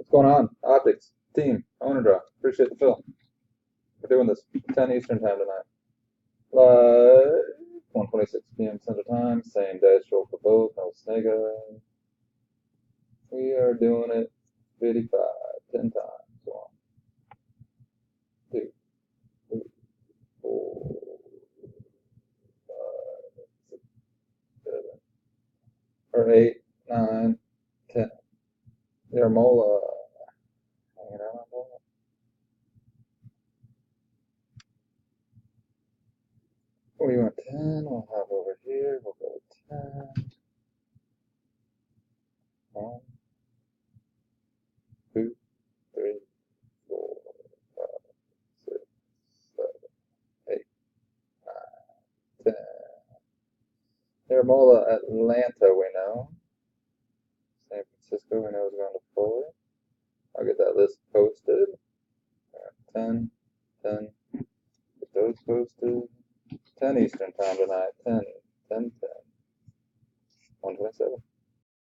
What's going on? Optics, team, owner draw. Appreciate the fill. We're doing this 10 Eastern time tonight. Live 1:26 p.m. Central Time. Same dice roll for both. No snega. We are doing it 55, 10 times. 1, 2, 3, 4, 5, 6, 7, or 8, 9, 10. Yaramola hanging out on that. We went 10. We'll have over here. We'll go 10. 1, 2, 3, 4, 5, 6, 7, 8, 9, 10. Yaramola, Atlanta, we know. San Francisco, we know is going to Foley. I'll get that list posted. 10, 10. Get those posted. 10 Eastern time tonight. 10